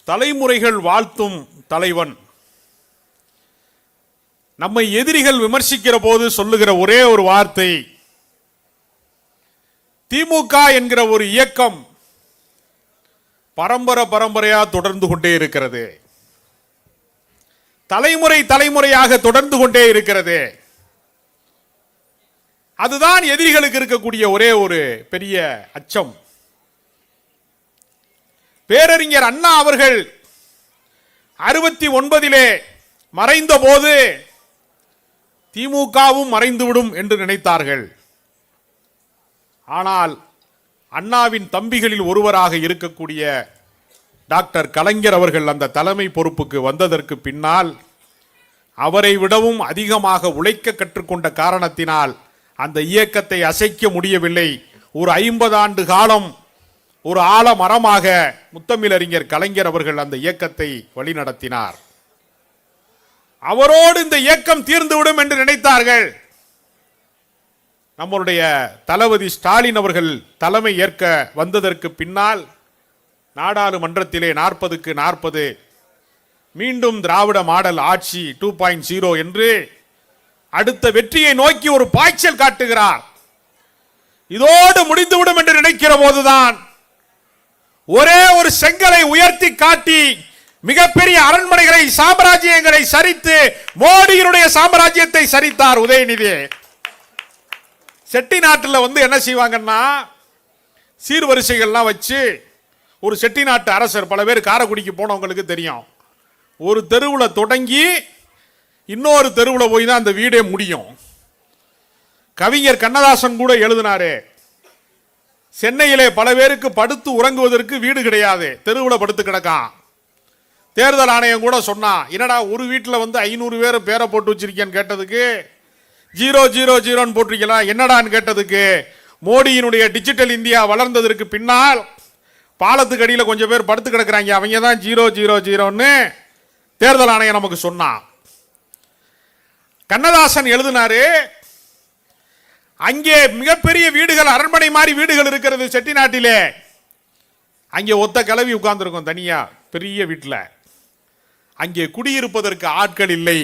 தலைமுறைகள் வாழ்த்தும் தலைவன். நம்மை எதிரிகள் விமர்சிக்கிற போது சொல்லுகிற ஒரே ஒரு வார்த்தை, திமுக என்கிற ஒரு இயக்கம் பரம்பரையா தொடர்ந்து கொண்டே இருக்கிறது, தலைமுறையாக தொடர்ந்து கொண்டே இருக்கிறது. அதுதான் எதிரிகளுக்கு இருக்கக்கூடிய ஒரே ஒரு பெரிய அச்சம். பேரறிஞர் அண்ணா அவர்கள் 69 மறைந்த போது திமுகவும் மறைந்துவிடும் என்று நினைத்தார்கள். ஆனால் அண்ணாவின் தம்பிகளில் ஒருவராக இருக்கக்கூடிய டாக்டர் கலைஞர் அவர்கள் அந்த தலைமை பொறுப்புக்கு வந்ததற்கு பின்னால் அவரை விடவும் அதிகமாக உழைக்க கற்றுக்கொண்ட காரணத்தினால் அந்த இயக்கத்தை அசைக்க முடியவில்லை. ஒரு 50 ஆண்டு காலம் ஒரு ஆலமரமாக முத்தமிழறிஞர் கலைஞர் அவர்கள் அந்த இயக்கத்தை வழிநடத்தினார். அவரோடு இந்த இயக்கம் தீர்ந்துவிடும் என்று நினைத்தார்கள். நம்முடைய தளபதி ஸ்டாலின் அவர்கள் தலைமை ஏற்க வந்ததற்கு பின்னால் நாடாளுமன்றத்திலே 40க்கு 40 மீண்டும் திராவிட மாடல் ஆட்சி 2.0 என்று அடுத்த வெற்றியை நோக்கி ஒரு பாய்ச்சல் காட்டுகிறார். இதோடு முடிந்துவிடும் என்று நினைக்கிற போதுதான் ஒரே ஒரு செங்கலை உயர்த்தி காட்டி மிகப்பெரிய அரண்மனைகளை சாம்ராஜ்யங்களை சரித்து மோடியினுடைய சாம்ராஜ்யத்தை சரித்தார் உதயநிதி. செட்டி நாட்டில் என்ன செய்வாங்கன்னா சீர்வரிசைகள்லாம் வச்சு ஒரு செட்டி நாட்டு அரசர், பல பேர் காரைக்குடிக்கு போனவங்களுக்கு தெரியும், ஒரு தெருவில் தொடங்கி இன்னொரு தெருவில் போய் தான் அந்த வீடே முடியும். கவிஞர் கண்ணதாசன் கூட எழுதினாரு, சென்னையிலே பல பேருக்கு படுத்து உறங்குவதற்கு வீடு கிடையாது, தெருவில் படுத்து கிடக்கான். தேர்தல் ஆணையம் கூட சொன்னா, என்னடா ஒரு வீட்டில் 500 பேரை பேரை போட்டு வச்சிருக்கேன்னு கேட்டதுக்கு 000 போட்டிருக்கலாம், என்னடான்னு கேட்டதுக்கு மோடியினுடைய டிஜிட்டல் இந்தியா வளர்ந்ததற்கு பின்னால் பாலத்துக்கு அடியில் கொஞ்சம் பேர் படுத்து கிடக்குறாங்க, அவங்க தான் 000ன்னு தேர்தல் ஆணையம் நமக்கு சொன்னான். கண்ணதாசன் எழுதினாரு, அங்கே மிகப்பெரிய வீடுகள், அரண்மனை மாதிரி வீடுகள் இருக்கிறது செட்டிநாட்டிலே. அங்கே ஒத்த கிளவி உட்கார்ந்துருக்கும் தனியா பெரிய வீட்டில். அங்கே குடியிருப்பதற்கு ஆட்கள் இல்லை.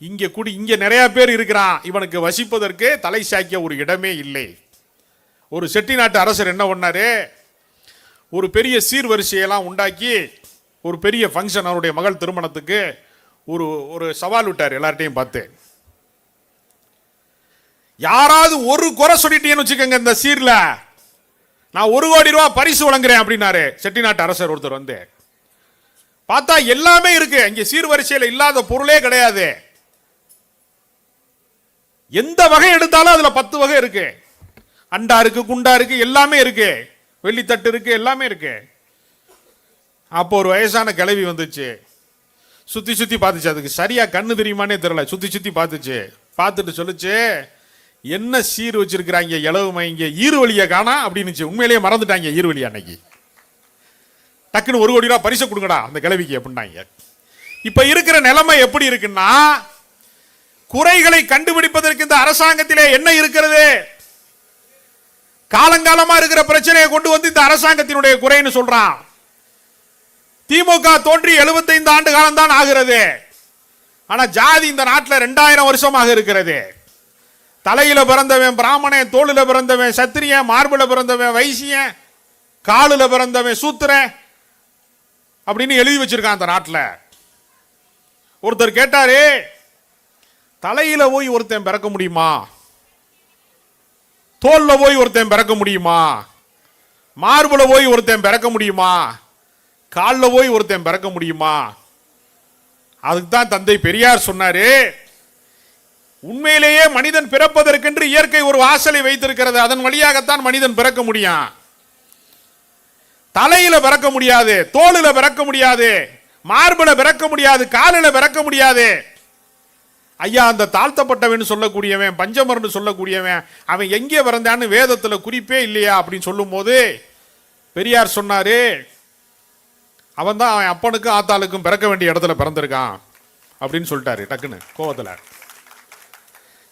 இங்கே நிறைய பேர் இருக்கிறான், இவனுக்கு வசிப்பதற்கு தலை சாய்க்க ஒரு இடமே இல்லை. ஒரு செட்டிநாட்டு அரசர் என்ன பண்ணாரு, ஒரு பெரிய சீர்வரிசையெல்லாம் உண்டாக்கி ஒரு பெரிய ஃபங்க்ஷன், அவருடைய மகள் திருமணத்துக்கு ஒரு சவால் விட்டார் எல்லார்ட்டையும் பார்த்து. யாராவது ஒரு குறை சொல்லிட்டேன்னு வச்சுக்கோங்க இந்த சீர்ல, நான் 1 கோடி ரூபாய் பரிசு வழங்குறேன் அப்படின்னாரு. செட்டிநாட்டு அரசர் ஒருத்தர் பார்த்தா எல்லாமே இருக்கு, இங்க சீர்வரிசையில் இல்லாத பொருளே கிடையாது. எந்த வகை எடுத்தாலும் அதுல 10 வகை இருக்கு. அண்டா இருக்கு, குண்டா இருக்கு, எல்லாமே இருக்கு, வெள்ளித்தட்டு இருக்கு, எல்லாமே இருக்கு. அப்போ ஒரு வயசான கிழவி வந்துச்சு, சுத்தி பார்த்துச்சு. அதுக்கு சரியா கண்ணு தெரியுமானே தெரியல, சுத்தி பார்த்துச்சு. பார்த்துட்டு சொல்லுச்சு, என்ன சீர் வச்சிருக்கிறாங்க இளவுமை, இங்க ஈருவழியை காணா அப்படின்னு. உண்மையிலேயே மறந்துட்டாங்க ஈருவழி. அன்னைக்கு டக்குன்னு 1 கோடி ரூபாய் பரிசு கொடுங்கடா அந்த கிழவிக்கு அப்படின்னாங்க. இப்ப இருக்கிற நிலைமை எப்படி இருக்குன்னா, குறைகளை கண்டுபிடிப்பதற்கு இந்த அரசாங்கத்திலே என்ன இருக்கிறது, காலங்காலமா இருக்கிற பிரச்சனையை கொண்டு வந்து இந்த அரசாங்கத்தினுடைய குறைன்னு சொல்றான். திமுக தோன்றி 75 ஆண்டு காலம் தான் ஆகிறது. ஆனா ஜாதி இந்த நாட்டில் 2000 வருஷமாக இருக்கிறது. தலையில பிறந்தவன் பிராமணன், தோளில பிறந்தவன் சத்திரியன், மார்பில பிறந்தவன் வைசியன், காலில பிறந்தவன் சூத்திரன் அப்படின்னு எழுதி வச்சிருக்கான் அந்த நாட்டில். ஒருத்தர் கேட்டாரு, தலையில போய் ஒருத்தன் பிறக்க முடியுமா, தோல்ல போய் ஒருத்தன் பிறக்க முடியுமா, மார்புல போய் ஒருத்தன் பிறக்க முடியுமா, காலில் போய் ஒருத்தன் பிறக்க முடியுமா? அதுக்கு தான் தந்தை பெரியார் சொன்னாரு, உண்மையிலேயே மனிதன் பிறப்பதற்கென்று இயற்கை ஒரு வாசலை வைத்திருக்கிறது, அதன் வழியாகத்தான் மனிதன் பிறக்க முடியும். தலையில பிறக்க முடியாது, தோளில பிறக்க முடியாது, மார்பில பிறக்க முடியாது, காலில பிறக்க முடியாது. ஐயா, அந்த தாழ்த்தப்பட்டவன் சொல்லக்கூடியவன், பஞ்சமர்னு சொல்லக்கூடியவன், அவன் எங்கே பிறந்தான்னு வேதத்துல குறிப்பே இல்லையா அப்படின்னு சொல்லும் போது பெரியார் சொன்னாரு, அவன் தான் அவன் அப்பனுக்கும் ஆத்தாளுக்கும் பிறக்க வேண்டிய இடத்துல பிறந்திருக்கான் அப்படின்னு சொல்லிட்டாரு டக்குன்னு கோவத்துல.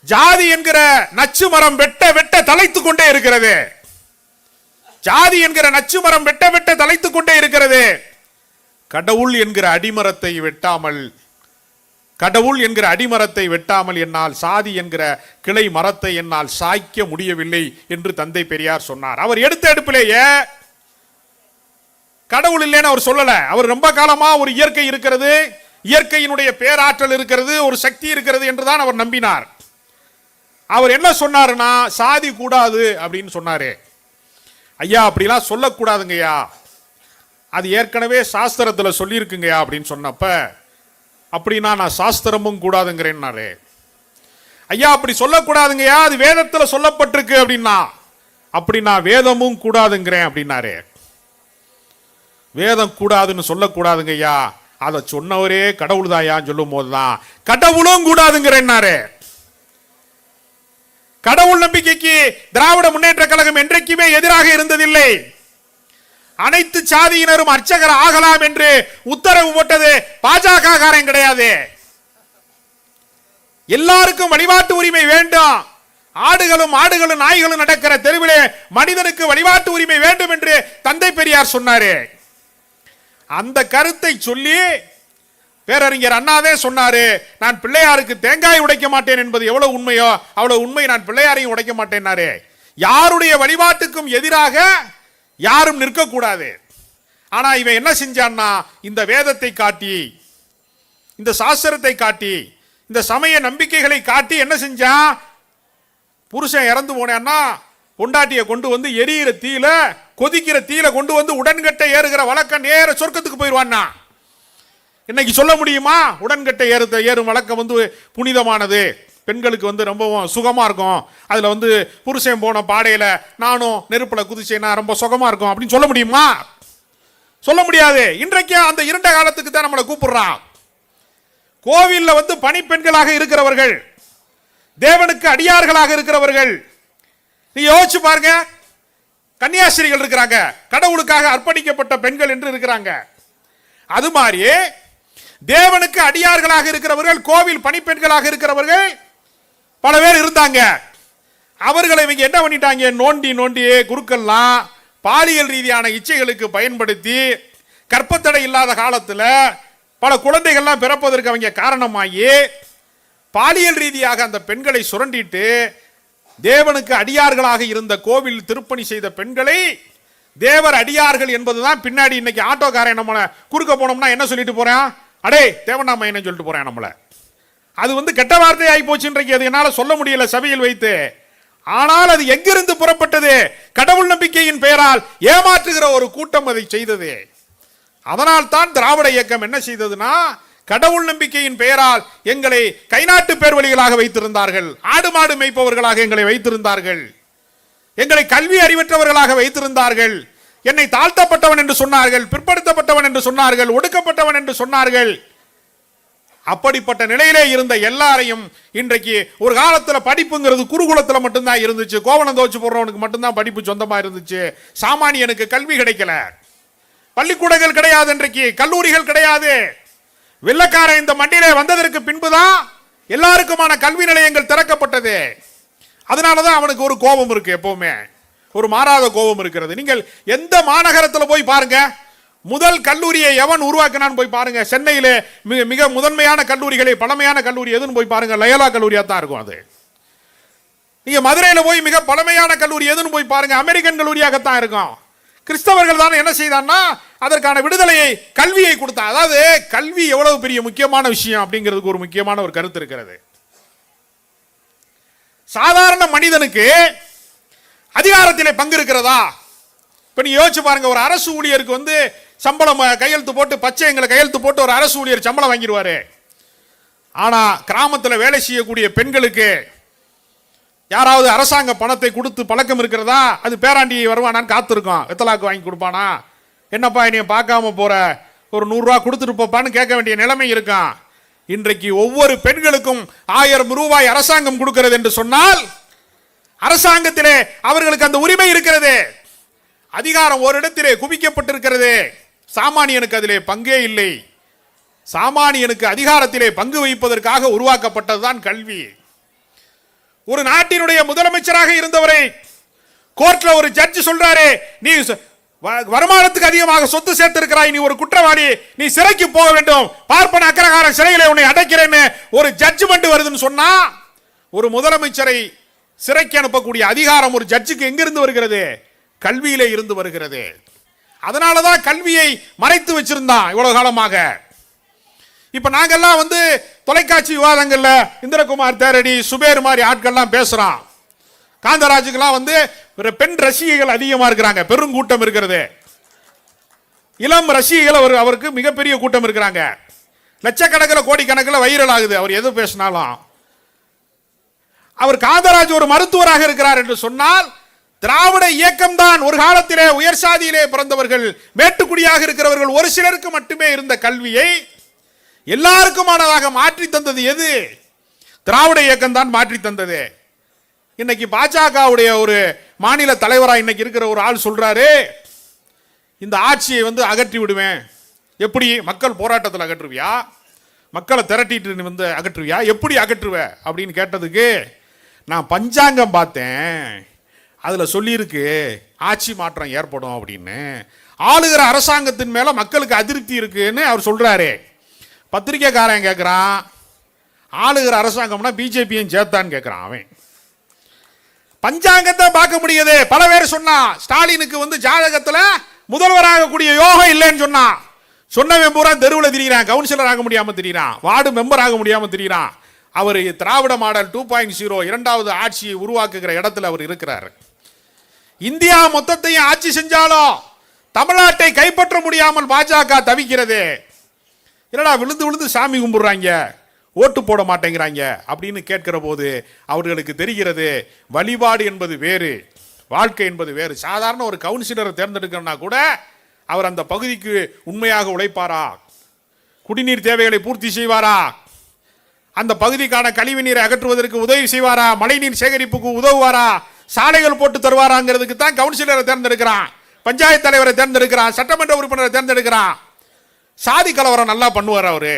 ஜாதி என்கிற நச்சு மரம் வெட்ட வெட்ட தலைத்துக் கொண்டே இருக்கிறது. ஜாதி என்கிற நச்சு மரம் வெட்ட வெட்ட தலைத்துக் கொண்டே இருக்கிறது. கடவுள் என்கிற அடிமரத்தை வெட்டாமல் என்னால் சாதி என்கிற கிளை மரத்தை என்னால் சாய்க்க முடியவில்லை என்று தந்தை பெரியார் சொன்னார். அவர் எடுத்த எடுப்பிலேயே கடவுள் இல்லைன்னு அவர் சொல்லல. அவர் ரொம்ப காலமா ஒரு இயற்கை இருக்கிறது, இயற்கையினுடைய பேராற்றல் இருக்கிறது, ஒரு சக்தி இருக்கிறது என்றுதான் அவர் நம்பினார். அவர் என்ன சொன்னாருன்னா சாதி கூடாது அப்படின்னு சொன்னாரு. ஐயா அப்படிலாம் சொல்லக்கூடாதுங்கய்யா, அது ஏற்கனவே சாஸ்திரத்தில் சொல்லியிருக்குங்கய்யா அப்படின்னு சொன்னப்ப, அப்படின்னா நான் சாஸ்திரமும் கூடாதுங்கிறேன்னாரு. ஐயா அப்படி சொல்லக்கூடாதுங்கய்யா, அது வேதத்தில் சொல்லப்பட்டிருக்கு அப்படின்னா, அப்படின்னா வேதமும் கூடாதுங்கிறேன் அப்படின்னாரு. வேதம் கூடாதுன்னு சொல்லக்கூடாதுங்கய்யா, அதை சொன்னவரே கடவுள் தாயான்னு சொல்லும் போதுதான் கடவுளும் கூடாதுங்கிறேன்னாரு. கடவுள் நம்பிக்கைக்கு திராவிட முன்னேற்ற கழகம் என்றைக்குமே எதிராக இருந்ததில்லை. அனைத்து சாதியினரும் அர்ச்சகர் ஆகலாம் என்று உத்தரவு போட்டது பாஜக காரன் கிடையாது. எல்லாருக்கும் வழிபாட்டு உரிமை வேண்டும், ஆடுகளும் நாய்களும் நடக்கிற தெருவிலே மனிதனுக்கு வழிபாட்டு உரிமை வேண்டும் என்று தந்தை பெரியார் சொன்னாரு. அந்த கருத்தை சொல்லி பேரறிஞர் அண்ணாவே சொன்னாரு, நான் பிள்ளையாருக்கு தேங்காய் உடைக்க மாட்டேன் என்பது எவ்வளவு உண்மையோ அவ்வளவு உண்மை, நான் பிள்ளையாரையும் உடைக்க மாட்டேன்னாரு. யாருடைய வழிபாட்டுக்கும் எதிராக யாரும் நிற்கக்கூடாது. ஆனா இவன் என்ன செஞ்சான்னா, இந்த வேதத்தை காட்டி, இந்த சாஸ்திரத்தை காட்டி, இந்த சமய நம்பிக்கைகளை காட்டி என்ன செஞ்சான், புருஷன் இறந்து போனேன்னா பொண்டாட்டியை கொண்டு வந்து எரியிற தீல, கொதிக்கிற தீல கொண்டு வந்து உடன்கட்டை ஏறுகிற வழக்கம் நேர சொர்க்கத்துக்கு போயிடுவான்னா. இன்னைக்கு சொல்ல முடியுமா உடன்கட்டை ஏறும் வழக்கம் வந்து புனிதமானது, பெண்களுக்கு வந்து ரொம்பவும் சுகமா இருக்கும், அதுல வந்து புருஷன் போன பாடையில நானும் நெருப்புல குதிச்சேன்னா ரொம்ப சுகமா இருக்கும் அப்படின்னு சொல்ல முடியுமா? சொல்ல முடியாது. இன்றைக்கு அந்த இருண்ட காலத்துக்கு தான் நம்மளை கூப்பிடுறான். கோவில்ல வந்து பணிப்பெண்களாக இருக்கிறவர்கள், தேவனுக்கு அடியார்களாக இருக்கிறவர்கள், நீங்க யோசிச்சு பாருங்க. கன்னியாஸ்திரிகள் இருக்கிறாங்க, கடவுளுக்காக அர்ப்பணிக்கப்பட்ட பெண்கள் என்று இருக்கிறாங்க. அது மாதிரி தேவனுக்கு அடியார்களாக இருக்கிறவர்கள், கோவில் பணிப்பெண்களாக இருக்கிறவர்கள் பல பேர் இருந்தாங்க. அவர்களை இவங்க என்ன பண்ணிட்டாங்க, நோண்டி குருக்கள்லாம் பாலியல் ரீதியான இச்சைகளுக்கு பயன்படுத்தி கற்பத்தடை இல்லாத காலத்தில் பல குழந்தைகள்லாம் பிறப்பதற்கு அவங்க காரணமாகி பாலியல் ரீதியாக அந்த பெண்களை சுரண்டிட்டு தேவனுக்கு அடியார்களாக இருந்த கோவில் திருப்பணி செய்த பெண்களை தேவர் அடியார்கள் என்பதுதான் பின்னாடி இன்னைக்கு ஆட்டோக்காரன் நம்மளை குறுக்க போனோம்னா என்ன சொல்லிட்டு போறான், அடே தேவனாம என்ன சொல்லிட்டு போறேன் நம்மள. அது வந்து கெட்ட வார்த்தை ஆகி போச்சு. இன்றைக்கு அது என்னால சொல்ல முடியல சபையில் வைத்து. ஆனால் அது எங்கிருந்து புறப்பட்டது, கடவுள் நம்பிக்கையின் பெயரால் ஏமாற்றுகிற ஒரு கூட்டம் அதை செய்தது. அதனால் தான் திராவிட இயக்கம் என்ன செய்ததுன்னா, கடவுள் நம்பிக்கையின் பெயரால் எங்களை கைநாட்டு பேர்வழிகளாக வைத்திருந்தார்கள், ஆடு மாடு மேய்ப்பவர்களாக எங்களை வைத்திருந்தார்கள், எங்களை கல்வி அறிவற்றவர்களாக வைத்திருந்தார்கள், என்னை தாழ்த்தப்பட்டவன் என்று சொன்னார்கள், பிற்படுத்தப்பட்டவன் என்று சொன்னார்கள், ஒடுக்கப்பட்டவன் என்று சொன்னார்கள். அப்படிப்பட்ட நிலையிலே இருந்த எல்லாரையும் இன்றைக்கு ஒரு காலத்தில் படிப்புங்கிறது குருகுலத்தில் மட்டும்தான் இருந்துச்சு, கோவணம் தோச்சு போடுறவனுக்கு மட்டும்தான் படிப்பு சொந்தமா இருந்துச்சு, சாமானியனுக்கு கல்வி கிடைக்கல, பள்ளிக்கூடங்கள் கிடையாது, இன்றைக்கு கல்லூரிகள் கிடையாது. வெள்ளக்காரன் இந்த மண்டியிலே வந்ததற்கு பின்புதான் எல்லாருக்குமான கல்வி நிலையங்கள் திறக்கப்பட்டது. அதனாலதான் அவனுக்கு ஒரு கோபம் இருக்கு, எப்பவுமே ஒரு மாறாத கோபம் இருக்கிறது. நீங்கள் எந்த மாநகரத்தில் போய் பாருங்க, முதல் கல்லூரியை எவன் உருவாக்கினான்னு போய் பாருங்க. சென்னையிலே மிக முதன்மையான கல்லூரிகளை, பழமையான கல்லூரி எதுன்னு போய் பாருங்க, லயோலா கல்லூரியா தான் இருக்கும். அது நீங்க மதுரையில போய் மிக பழமையான கல்லூரி எதுன்னு போய் பாருங்க, அமெரிக்கன் கல்லூரியாகத்தான் இருக்கும். கிறிஸ்தவர்கள் தான் என்ன செய்தான்னா அதற்கான விடுதலையை, கல்வியை கொடுத்தா. அதாவது கல்வி எவ்வளவு பெரிய முக்கியமான விஷயம் அப்படிங்கிறதுக்கு ஒரு முக்கியமான ஒரு கருத்து இருக்கிறது. சாதாரண மனிதனுக்கு அதிகாரத்திலே பங்கு இருக்கிறதா? இப்ப நீ யோசிச்சு பாருங்க, ஒரு அரசு ஊழியருக்கு வந்து சம்பளம் கையெழுத்து போட்டு, பச்சைங்களை கையெழுத்து போட்டு ஒரு அரசு ஊழியர் சம்பளம் வாங்கிடுவாரு. ஆனா கிராமத்தில் வேலை செய்யக்கூடிய பெண்களுக்கு யாராவது அரசாங்க பணத்தை கொடுத்து பழக்கம் இருக்கிறதா? அது பேராண்டி வருவானான்னு காத்திருக்கோம், வெத்தலாக்கு வாங்கி கொடுப்பானா, என்னப்பா என்னைய பார்க்காம போற, ஒரு 100 ரூபா கொடுத்துட்டு போப்பான்னு கேட்க வேண்டிய நிலைமை இருக்கான். இன்றைக்கு ஒவ்வொரு பெண்களுக்கும் 1000 ரூபாய் அரசாங்கம் கொடுக்கிறது என்று சொன்னால், அரசாங்கத்திலே அவர்களுக்கு அந்த உரிமை இருக்கிறது, அதிகாரம் ஒரு இடத்திலே குவிக்கப்பட்டிருக்கிறது. சாமானியனுக்கு அதிலே பங்கே இல்லை. சாமானியனுக்கு அதிகாரத்திலே பங்கு வைப்பதற்காக உருவாக்கப்பட்டதுதான் கல்வி. ஒரு நாட்டினுடைய முதலமைச்சராக இருந்தவரை கோர்ட்ல ஒரு ஜட்ஜ் சொல்றாரு, நீ வருமானத்துக்கு அதிகமாக சொத்து சேர்த்து இருக்கிறாய், நீ ஒரு குற்றவாளி, நீ சிறைக்கு போக வேண்டும், பார்ப்பன அக்கிரகார சிறையிலே உன்னை அடைக்கிறேன்னு ஒரு ஜட்ஜ்மெண்ட் வருதுன்னு சொன்னா, ஒரு முதலமைச்சரை சிறைக்கு அனுப்பக்கூடிய அதிகாரம் ஒரு ஜட்ஜுக்கு எங்கிருந்து வருகிறது? கல்வியிலே இருந்து வருகிறது. அதனாலதான் கல்வியை மறைத்து வச்சிருந்தான் இவ்வளவு காலமாக. இப்ப நாங்கெல்லாம் வந்து தொலைக்காட்சி விவாதங்கள்ல இந்திரகுமார் தேரடி, சுபேர் மாதிரி ஆட்கள்லாம் பேசுறான். காந்தராஜுக்கெல்லாம் வந்து பெண் ரசிகைகள் அதிகமா இருக்கிறாங்க, பெருங்கூட்டம் இருக்கிறது. இளம் ரசிகைகள் அவருக்கு மிகப்பெரிய கூட்டம் இருக்கிறாங்க. லட்சக்கணக்கில் கோடிக்கணக்கில் வைரல் ஆகுது அவர் எது பேசினாலும். அவர் காந்தராஜ் ஒரு மருத்துவராக இருக்கிறார் என்று சொன்னால், திராவிட இயக்கம் தான் ஒரு காலத்திலே உயர் சாதியிலே பிறந்தவர்கள், மேட்டுக்குடியாக இருக்கிறவர்கள் ஒரு சிலருக்கு மட்டுமே இருந்த கல்வியை எல்லாருக்குமானதாக மாற்றி தந்தது எது? திராவிட இயக்கம் தான் மாற்றி தந்தது. இன்னைக்கு பாஜகவுடைய ஒரு மாநில தலைவராக இன்னைக்கு இருக்கிற ஒரு ஆள் சொல்றாரு, இந்த ஆட்சியை வந்து அகற்றி விடுவேன். எப்படி? மக்கள் போராட்டத்தில் அகற்றுவியா? மக்களை திரட்டிட்டு வந்து அகற்றுவியா? எப்படி அகற்றுவ அப்படின்னு கேட்டதுக்கு, நான் பஞ்சாங்கம் பார்த்தேன், அதுல சொல்லியிருக்கு ஆட்சி மாற்றம் ஏற்படும் அப்படின்னு. ஆளுகிற அரசாங்கத்தின் மேல மக்களுக்கு அதிருப்தி இருக்குன்னு அவர் சொல்றாரு. பத்திரிகைக்காரன் கேட்கிறான், ஆளுகிற அரசாங்கம்னா பிஜேபியும் சேர்த்தான்னு கேட்கிறான். அவன் பஞ்சாங்கத்தை பார்க்க முடியுது. பல பேர் சொன்னா ஸ்டாலினுக்கு வந்து ஜாதகத்துல முதல்வராக கூடிய யோகம் இல்லைன்னு சொன்னா, சொன்னவன் பூரா தெருவில் திரிகிறான், கவுன்சிலர் ஆக முடியாம திரிகிறான், வார்டு மெம்பர் ஆக முடியாம திரிகிறான். அவர் திராவிட மாடல் 2.0 இரண்டாவது ஆட்சியை உருவாக்குகிற இடத்துல அவர் இருக்கிறார். இந்தியா மொத்தத்தையும் ஆட்சி செஞ்சாலும் தமிழ்நாட்டை கைப்பற்ற முடியாமல் பாஜக தவிக்கிறது. என்னடா விழுந்து விழுந்து சாமி கும்பிடுறாங்க, ஓட்டு போட மாட்டேங்கிறாங்க அப்படின்னு கேட்கிற போது அவர்களுக்கு தெரிகிறது, வழிபாடு என்பது வேறு, வாழ்க்கை என்பது வேறு. சாதாரண ஒரு கவுன்சிலரை தேர்ந்தெடுக்கணும்னா கூட அவர் அந்த பகுதிக்கு உண்மையாக உழைப்பாரா? குடிநீர் தேவைகளை பூர்த்தி செய்வாரா? அந்த பகுதிக்கான கழிவு நீரை அகற்றுவதற்கு உதவி செய்வாரா? மழைநீர் சேகரிப்புக்கு உதவுவாரா? சாலைகள் போட்டு தருவாராங்கிறதுக்கு தான் கவுன்சிலரை தேர்ந்தெடுக்கிறான், பஞ்சாயத்து தலைவரை தேர்ந்தெடுக்கிறான், சட்டமன்ற உறுப்பினரை தேர்ந்தெடுக்கிறான். சாதி கலவரம் நல்லா பண்ணுவார் அவரு.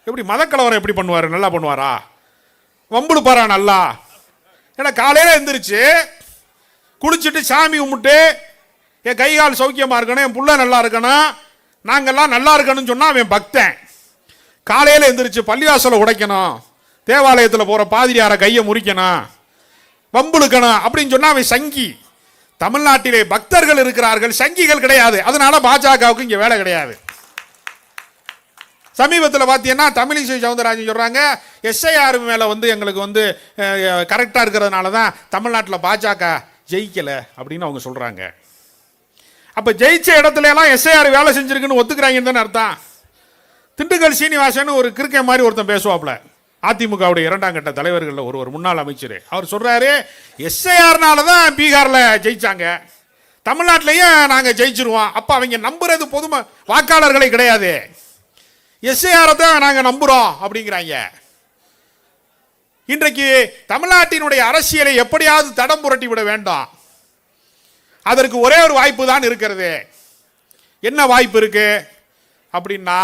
எப்படி மத கலவரம் எப்படி பண்ணுவார்? நல்லா பண்ணுவாரா? வம்புடுப்பாரா நல்லா? ஏன்னா காலையில எந்திரிச்சு குளிச்சுட்டு சாமி கும்பிட்டு, என் கை கால் சௌக்கியமா இருக்கணும், என் புள்ள நல்லா இருக்கணும், நாங்கெல்லாம் நல்லா இருக்கணும்னு சொன்னா அவன் பக்தன். காலையில எந்திரிச்சு பள்ளிவாசலை உடைக்கணும், தேவாலயத்தில் போற பாதிரியார கையை முறிக்கணும், வம்புழுக்கணும் அப்படின்னு சொன்னா அவன் சங்கி. தமிழ்நாட்டிலே பக்தர்கள் இருக்கிறார்கள், சங்கிகள் கிடையாது. அதனால பாஜகவுக்கு இங்க வேலை கிடையாது. சமீபத்தில் பார்த்தீங்கன்னா தமிழிசை சவுந்தரராஜன் சொல்றாங்க, எஸ்ஐஆர் மேல வந்து எங்களுக்கு வந்து கரெக்டா இருக்கிறதுனால தான் தமிழ்நாட்டில் பாஜக ஜெயிக்கல அப்படின்னு அவங்க சொல்றாங்க. அப்ப ஜெயிச்ச இடத்துல எல்லாம் எஸ்ஐஆர் வேலை செஞ்சிருக்குன்னு ஒத்துக்கிறாங்கன்னு தானே அர்த்தம். திண்டுக்கல் சீனிவாசன் ஒரு கிறுக்கை மாதிரி ஒருத்தன் பேசுவாப்ல, அதிமுகவுடைய 2ஆம் கட்ட தலைவர்கள் ஒரு முன்னாள் அமைச்சர். அவர் சொல்றாரு, எஸ்ஐஆர்னால தான் பீகார்ல ஜெயிச்சாங்க, தமிழ்நாட்டிலையும் நாங்க ஜெயிச்சிருவோம். அப்ப அவங்க நம்புறது பொது வாக்காளர்களை கிடையாது, எஸ்ஐஆர் தான் நாங்க நம்புறோம் அப்படிங்கிறாங்க. இன்றைக்கு தமிழ்நாட்டினுடைய அரசியலை எப்படியாவது தடம் புரட்டி விட வேண்டாம். அதற்கு ஒரே ஒரு வாய்ப்பு தான் இருக்கிறது. என்ன வாய்ப்பு இருக்கு அப்படின்னா,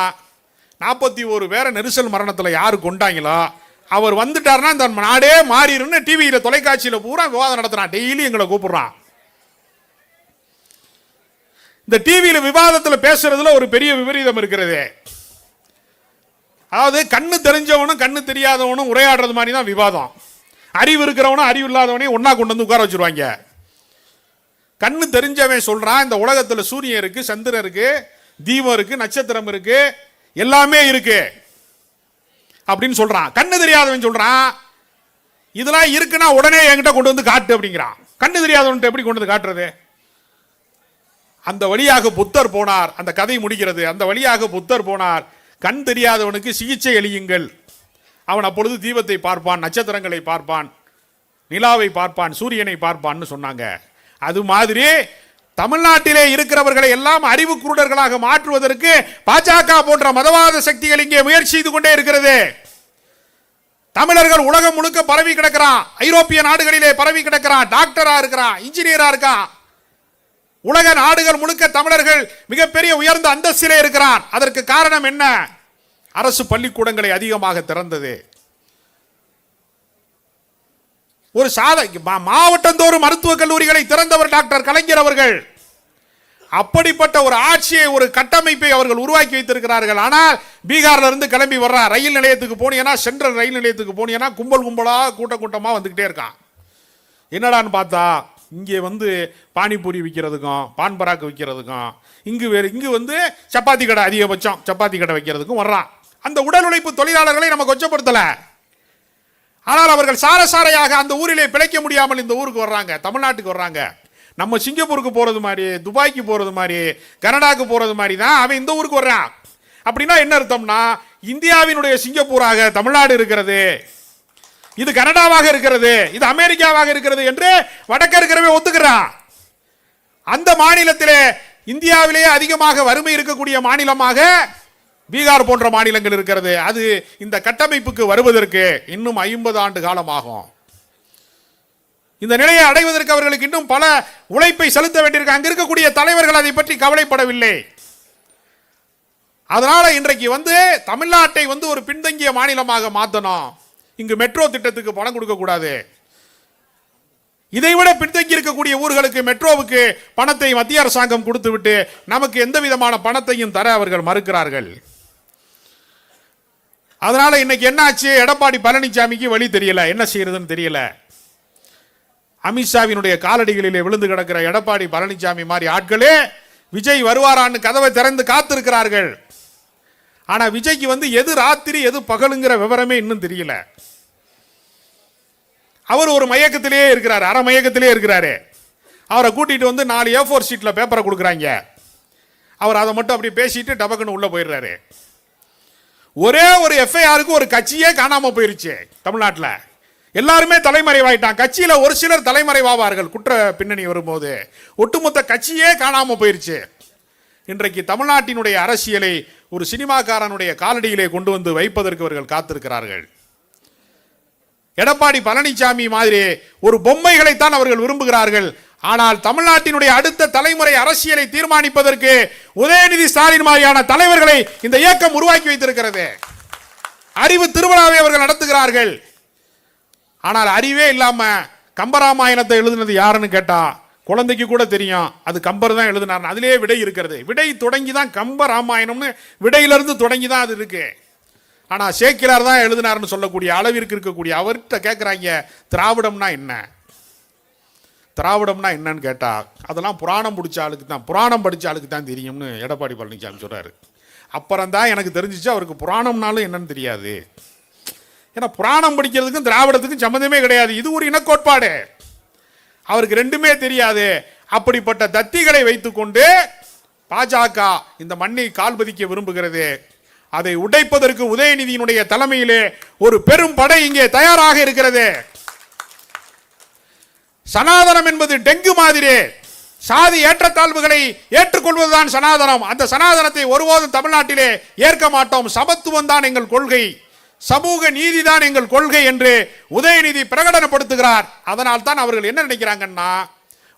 41 பேரை நெரிசல் மரணத்தில் யாரு கொண்டாங்களோ அவர் வந்துட்டாருன்னா இந்த நாடே மாறிடும்னு டிவியில தொலைக்காட்சியில பூரா விவாதம் நடத்துறான். டெய்லி எங்களை கூப்பிடுறான். இந்த டிவியில விவாதத்தில் பேசுறதுல ஒரு பெரிய விபரீதம் இருக்கிறது. அதாவது கண்ணு தெரிஞ்சவனும் கண்ணு தெரியாதவனும் உரையாடுறது மாதிரி தான் விவாதம். அறிவு இருக்கிறவனும் அறிவு இல்லாதவனையும் ஒன்னா கொண்டு வந்து உட்கார வச்சிருவாங்க. கண்ணு தெரிஞ்சவன் சொல்றான், இந்த உலகத்தில் சூரியன் இருக்கு, சந்திரன் இருக்கு, தீபம் இருக்கு, நட்சத்திரம் இருக்கு, எல்லாமே இருக்கு அப்படின்னு சொல்றான். கண்ணு தெரியாதவன் சொல்றான், இதெல்லாம் இருக்குன்னா உடனே என்கிட்ட கொண்டு வந்து காட்டு அப்படிங்கிறான். கண்ணு தெரியாதவன்ட்டு எப்படி கொண்டு வந்து காட்டுறது? அந்த வழியாக புத்தர் போனார். அந்த கதை முடிகிறது. அந்த வழியாக புத்தர் போனார். கண் தெரியாதவனுக்கு சிகிச்சை அளியுங்கள், அவன் அப்பொழுது தீபத்தை பார்ப்பான், நட்சத்திரங்களை பார்ப்பான், நிலாவை பார்ப்பான், சூரியனை பார்ப்பான்னு சொன்னாங்க. அது மாதிரி தமிழ்நாட்டிலே இருக்கிறவர்களை எல்லாம் அறிவு குருடர்களாக மாற்றுவதற்கு பாஜக போன்ற மதவாத சக்திகள் இங்கே முயற்சி செய்து கொண்டே இருக்கிறது. தமிழர்கள் உலகம் முழுக்க பரவி கிடக்கிறான், ஐரோப்பிய நாடுகளிலே பரவி கிடக்கிறான், டாக்டரா இருக்கிறான், இன்ஜினியரா இருக்கான். உலக நாடுகள் முழுக்க தமிழர்கள் மிகப்பெரிய உயர்ந்த அந்தஸ்திலே இருக்கிறான். அதற்கு காரணம் என்ன? அரசு பள்ளிக்கூடங்களை அதிகமாக திறந்தது. ஒரு மாவட்டந்தோறும் மருத்துவக் கல்லூரிகளை திறந்தவர் டாக்டர் கலைஞர் அவர்கள். அப்படிப்பட்ட ஒரு ஆட்சியை, ஒரு கட்டமைப்பை அவர்கள் உருவாக்கி வைத்திருக்கிறார்கள். ஆனால் பீகார்ல இருந்து கிளம்பி வர்ற ரயில் நிலையத்துக்கு போனீங்கன்னா, சென்ட்ரல் ரயில் நிலையத்துக்கு போனீங்கன்னா கும்பல் கும்பலா கூட்டமா வந்துகிட்டே இருக்கான். என்னடான்னு பார்த்தா இங்கே வந்து பானிபூரி விற்கிறதுக்கும் பான் பராக்கு விற்கிறதுக்கும் இங்கு வந்து சப்பாத்தி கடை, அதிகபட்சம் சப்பாத்தி கடை வைக்கிறதுக்கும் வர்றான். அந்த உடல் உழைப்பு தொழிலாளர்களை நம்ம கொச்சப்படுத்தல. ஆனால் அவர்கள் சாரசாரையாக அந்த ஊரிலே பிழைக்க முடியாமல் இந்த ஊருக்கு வர்றாங்க, தமிழ்நாட்டுக்கு வர்றாங்க. நம்ம சிங்கப்பூருக்கு போறது மாதிரி, துபாய்க்கு போறது மாதிரி, கனடாக்கு போறது மாதிரி தான் அவன் இந்த ஊருக்கு வர்றான். அப்படின்னா என்ன அர்த்தம்னா, இந்தியாவினுடைய சிங்கப்பூராக தமிழ்நாடு இருக்கிறது, இது கனடாவாக இருக்கிறது, இது அமெரிக்காவாக இருக்கிறது என்று வடக்க இருக்கிறவே ஒத்துக்கிறான். அந்த மாநிலத்திலே இந்தியாவிலேயே அதிகமாக வறுமை இருக்கக்கூடிய மாநிலமாக பீகார் போன்ற மாநிலங்கள் இருக்கிறது. அது இந்த கட்டமைப்புக்கு வருவதற்கு இன்னும் 50 ஆண்டு காலமாகும். இந்த நிலையை அடைவதற்கு அவர்களுக்கு இன்னும் பல உழைப்பை செலுத்த வேண்டியிருக்கு. அங்க இருக்கக்கூடிய தலைவர்கள் அதை பற்றி கவலைப்படவில்லை. அதனால இன்றைக்கு வந்து தமிழ்நாட்டை வந்து ஒரு பின்தங்கிய மாநிலமாக மாற்றணும். இங்கு மெட்ரோ திட்டத்துக்கு பணம் கொடுக்க கூடாது. இதைவிட பின்தங்கி இருக்கக்கூடிய ஊர்களுக்கு மெட்ரோவுக்கு பணத்தை மத்திய அரசாங்கம் கொடுத்து விட்டு நமக்கு எந்த விதமான பணத்தையும் தர அவர்கள் மறுக்கிறார்கள். அதனால இன்னைக்கு என்ன ஆச்சு, எடப்பாடி பழனிசாமிக்கு வழி தெரியல, என்ன செய்யறதுன்னு தெரியல. அமித்ஷாவினுடைய காலடிகளிலே விழுந்து கிடக்கிற எடப்பாடி பழனிசாமி மாதிரி ஆட்களே விஜய் வருவாரான்னு கதவை திறந்து காத்திருக்கிறார்கள். ஆனா விஜய்க்கு வந்து எது ராத்திரி எது பகலுங்கிற விவரமே இன்னும் தெரியல. அவர் ஒரு மயக்கத்திலேயே இருக்கிறார், அரை மயக்கத்திலே இருக்கிறாரு. அவரை கூட்டிட்டு வந்து 4 A4 ஷீட்ல பேப்பரை கொடுக்குறாங்க. அவர் அதை மட்டும் அப்படி பேசிட்டு டபக்குன்னு உள்ள போயிடுறாரு. ஒரே ஒரு FIRக்கு ஒரு கட்சியே காணாம போயிருச்சு தமிழ்நாட்டில். எல்லாருமே தலைமறைவாயிட்டான். கட்சியில ஒரு சிலர் தலைமறைவாவார்கள் குற்ற பின்னணி வரும்போது, ஒட்டுமொத்த கட்சியே காணாம போயிருச்சு. இன்றைக்கு தமிழ்நாட்டினுடைய அரசியலை ஒரு சினிமாக்காரனுடைய காலடியிலே கொண்டு வந்து வைப்பதற்கு அவர்கள் காத்திருக்கிறார்கள். எடப்பாடி பழனிசாமி மாதிரி ஒரு பொம்மைகளைத்தான் அவர்கள் விரும்புகிறார்கள். ஆனால் தமிழ்நாட்டினுடைய அடுத்த தலைமுறை அரசியலை தீர்மானிப்பதற்கு உதயநிதி ஸ்டாலின் மாதிரியான தலைவர்களை இந்த இயக்கம் உருவாக்கி வைத்திருக்கிறது. அறிவு திருவிழாவை அவர்கள் நடத்துகிறார்கள். ஆனால் அறிவே இல்லாம கம்பராமாயணத்தை எழுதுனது யாருன்னு கேட்டா குழந்தைக்கு கூட தெரியும், அது கம்பர் தான் எழுதினார். அதிலே விடை இருக்கிறது. விடை தொடங்கி தான் கம்பராமாயணம்னு விடையிலிருந்து தொடங்கி தான் அது இருக்கு. ஆனா சேக்கிலார் தான் எழுதினார்னு சொல்லக்கூடிய அளவிற்கு இருக்கக்கூடிய அவர்கிட்ட கேட்கிறாங்க, திராவிடம்னா என்ன, திராவிடம்னா என்னன்னு கேட்டா அதெல்லாம் புராணம் படிச்ச ஆளுக்கு தான், புராணம் படிச்ச ஆளுக்கு தான் தெரியும்னு எடப்பாடி பழனிசாமி சொல்றாரு. அப்புறம் தான் எனக்கு தெரிஞ்சிச்சு அவருக்கு புராணம்னாலும் என்னன்னு தெரியாது. ஏன்னா புராணம் படிக்கிறதுக்கும் திராவிடத்துக்கும் சம்மந்தமே கிடையாது. இது ஒரு இனக்கோட்பாடு. அவருக்கு ரெண்டுமே தெரியாது. அப்படிப்பட்ட தத்திகளை வைத்துக்கொண்டு பாஜக இந்த மண்ணை கால்பதிக்க விரும்புகிறது. அதை உடைப்பதற்கு உதயநிதியினுடைய தலைமையிலே ஒரு பெரும் படை இங்கே தயாராக இருக்கிறது. சனாதனம் என்பது டெங்கு மாதிரி. சாதி ஏற்றத்தாழ்வுகளை ஏற்றுக்கொள்வதுதான் சனாதனம். அந்த சனாதனத்தை ஒருபோதும் தமிழ்நாட்டிலே ஏற்க மாட்டோம். சமத்துவம் தான் எங்கள் கொள்கை, சமூக நீதிதான் எங்கள் கொள்கை என்று உதயநிதி பிரகடனப்படுத்துகிறார். அதனால் தான் அவர்கள் என்ன நினைக்கிறாங்கன்னா,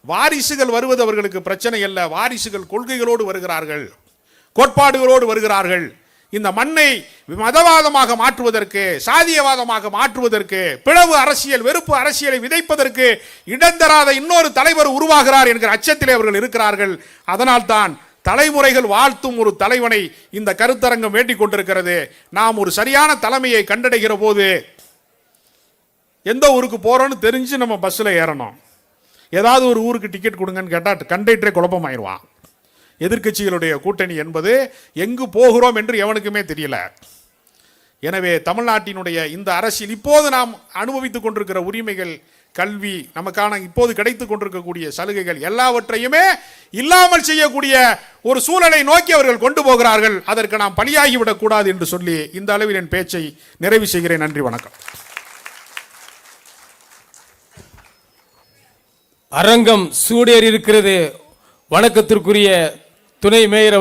வாரிசுகள் வருவது அவர்களுக்கு பிரச்சனை அல்ல, வாரிசுகள் கொள்கைகளோடு வருகிறார்கள், கோட்பாடுகளோடு வருகிறார்கள். இந்த மண்ணை மதவாதமாக மாற்றுவதற்கு, சாதியவாதமாக மாற்றுவதற்கு, பிளவு அரசியல், வெறுப்பு அரசியலை விதைப்பதற்கு இடம் தராத இன்னொரு தலைவர் உருவாகிறார் என்கிற அச்சத்திலே அவர்கள் இருக்கிறார்கள். அதனால் தான் தலைமுறைகள் வாழ்த்தும் ஒரு தலைவனை இந்த கருத்தரங்கம் வேண்டிக் கொண்டிருக்கிறது. நாம் ஒரு சரியான தலைமையை கண்டடைகிற போது எந்த ஊருக்கு போறோம்னு தெரிஞ்சு நம்ம பஸ்ல ஏறணும். ஏதாவது ஒரு ஊருக்கு டிக்கெட் கொடுங்கன்னு கேட்டால் கண்டக்டரே குழப்பமாயிருவான். எதிர்க்கட்சிகளுடைய கூட்டணி என்பது எங்கு போகிறோம் என்று எவனுக்குமே தெரியல. எனவே தமிழ்நாட்டினுடைய இந்த அரசியல், இப்போது நாம் அனுபவித்துக் கொண்டிருக்கிற உரிமைகள், கல்வி, நமக்கான இப்போது கிடைத்துக் கொண்டிருக்கக்கூடிய சலுகைகள் எல்லாவற்றையுமே இல்லாமல் செய்யக்கூடிய ஒரு சூழலை நோக்கி அவர்கள் கொண்டு போகிறார்கள். அதற்கு நாம் பலியாகிவிடக் கூடாது என்று சொல்லி இந்த அளவில் என் பேச்சை நிறைவு செய்கிறேன். நன்றி, வணக்கம். அரங்கம் சூடேறி இருக்கிறது. வணக்கத்திற்குரிய துணை மேயர்